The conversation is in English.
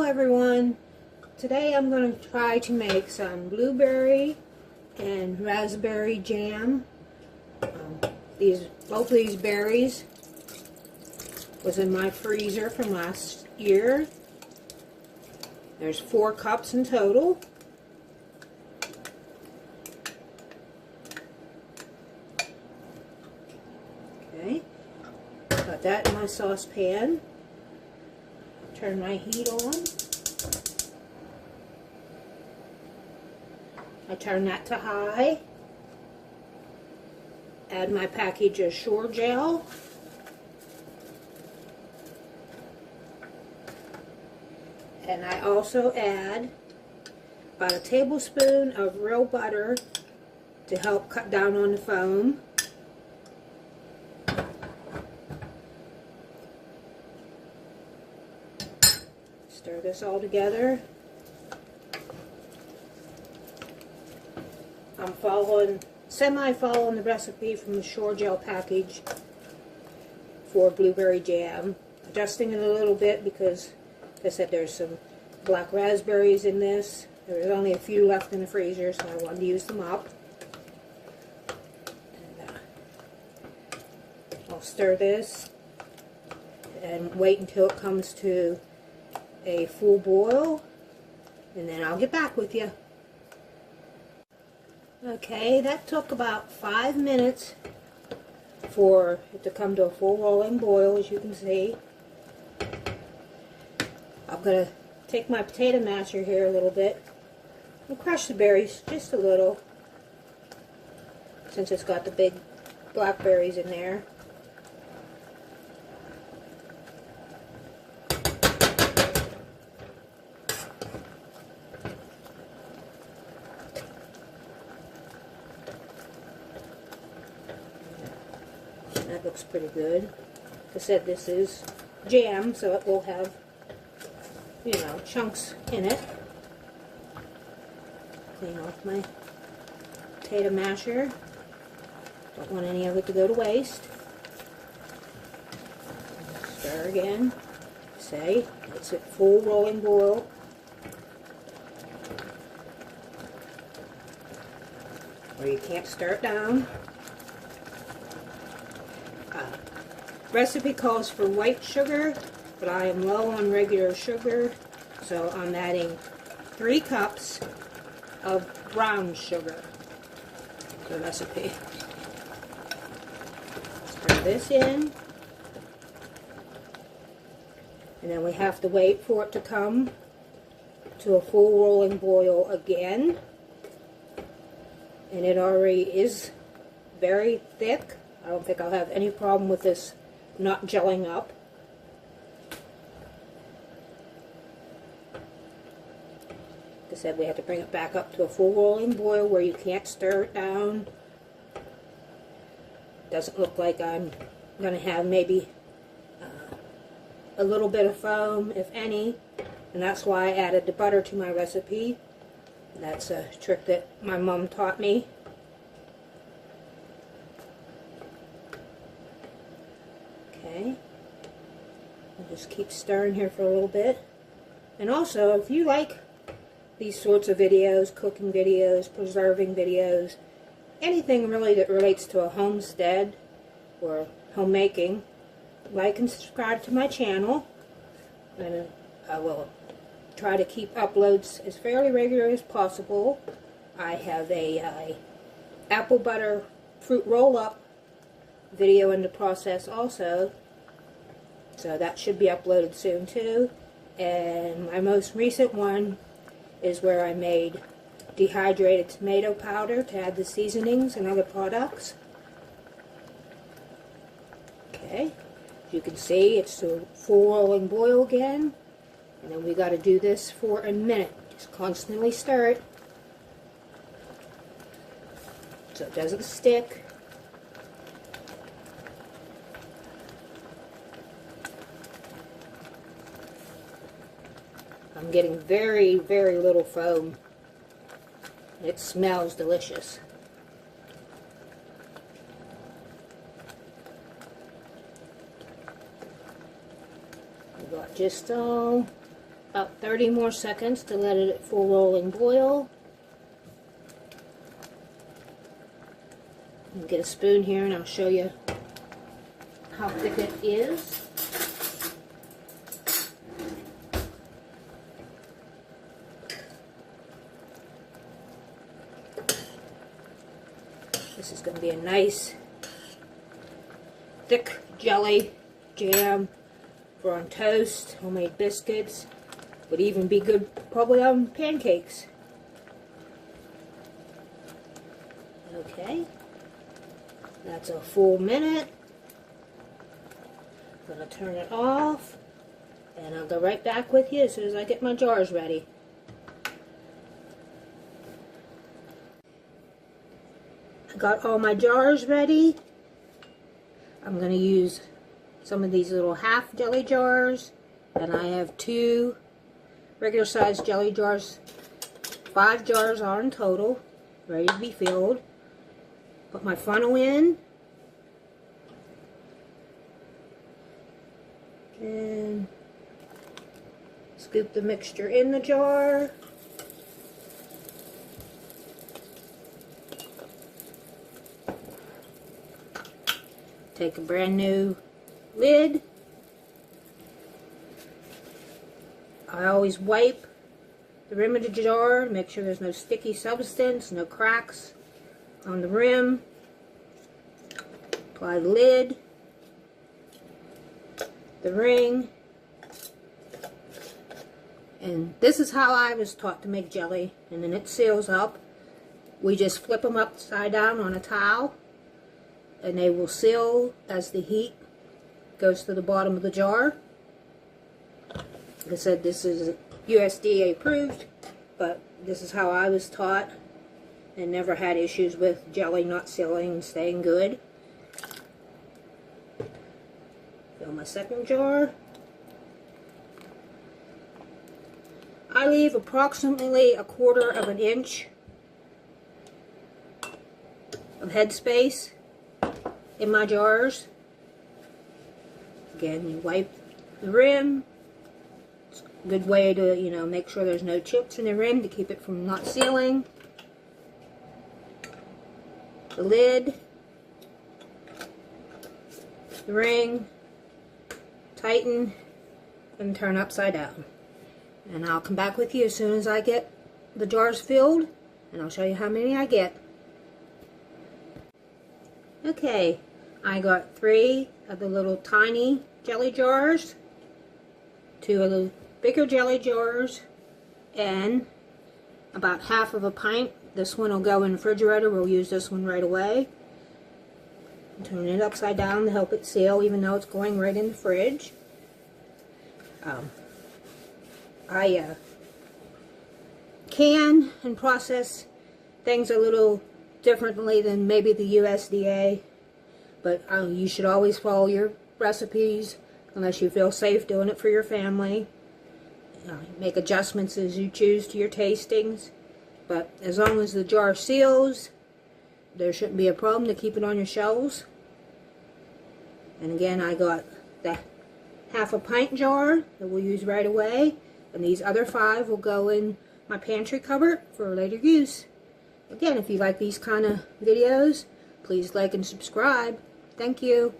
everyone. Today I'm going to try to make some blueberry and raspberry jam. Both these berries was in my freezer from last year. There's 4 cups in total. Okay, got that in my saucepan. Turn my heat on. I turn that to high. Add my package of shore gel. And I also add about a tablespoon of real butter to help cut down on the foam. Stir this all together. I'm semi-following the recipe from the shore gel package for blueberry jam. Adjusting it a little bit because, like I said, there's some black raspberries in this. There was only a few left in the freezer, so I wanted to use them up. And, I'll stir this and wait until it comes to a full boil, and then I'll get back with you. Okay, that took about 5 minutes for it to come to a full rolling boil, as you can see. I'm going to take my potato masher here a little bit and crush the berries just a little, since it's got the big blackberries in there. That looks pretty good. Like I said, this is jam, so it will have, you know, chunks in it. Clean off my potato masher. Don't want any of it to go to waste. Stir again. Say, it's at full rolling boil. Or you can't stir it down. Recipe calls for white sugar, but I am low on regular sugar, so I'm adding 3 cups of brown sugar to the recipe. Stir this in, and then we have to wait for it to come to a full rolling boil again, and it already is very thick. I don't think I'll have any problem with this not gelling up. Like I said, we have to bring it back up to a full rolling boil where you can't stir it down. Doesn't look like I'm going to have maybe a little bit of foam, if any, and that's why I added the butter to my recipe. That's a trick that my mom taught me. Okay, I'll just keep stirring here for a little bit. And also, if you like these sorts of videos, cooking videos, preserving videos, anything really that relates to a homestead or homemaking, like and subscribe to my channel. And I will try to keep uploads as fairly regular as possible. I have a apple butter fruit roll-up video in the process also, so that should be uploaded soon too. And my most recent one is where I made dehydrated tomato powder to add the seasonings and other products. Okay, as you can see, it's a full rolling boil again, and then we got to do this for a minute. Just constantly stir it so it doesn't stick. I'm getting very, very little foam. It smells delicious. We got just about 30 more seconds to let it full rolling boil. I'll get a spoon here and I'll show you how thick it is. This is going to be a nice thick jelly jam for on toast, homemade biscuits. Would even be good probably on pancakes. Okay, that's a full minute. I'm going to turn it off and I'll go right back with you as soon as I get my jars ready. I got all my jars ready. I'm going to use some of these little half jelly jars, and I have 2 regular sized jelly jars. 5 jars are in total, ready to be filled. Put my funnel in, and scoop the mixture in the jar. Take a brand new lid. I always wipe the rim of the jar, make sure there's no sticky substance, no cracks on the rim. Apply the lid, the ring, and this is how I was taught to make jelly, and then it seals up. We just flip them upside down on a towel, and they will seal as the heat goes to the bottom of the jar. Like I said, this is USDA approved, but this is how I was taught and never had issues with jelly not sealing and staying good. Fill my second jar. I leave approximately 1/4 of an inch of headspace in my jars. Again, you wipe the rim. It's a good way to, make sure there's no chips in the rim to keep it from not sealing. The lid, the ring, tighten, and turn upside down. And I'll come back with you as soon as I get the jars filled, and I'll show you how many I get. Okay, I got 3 of the little tiny jelly jars, 2 of the bigger jelly jars, and about 1/2 of a pint. This one will go in the refrigerator. We'll use this one right away. Turn it upside down to help it seal, even though it's going right in the fridge. I can and process things a little differently than maybe the USDA, but you should always follow your recipes unless you feel safe doing it for your family. Make adjustments as you choose to your tastings, but as long as the jar seals, there shouldn't be a problem to keep it on your shelves. And again, I got the 1/2 a pint jar that we'll use right away, and these other 5 will go in my pantry cupboard for later use. Again, if you like these kind of videos, please like and subscribe. Thank you.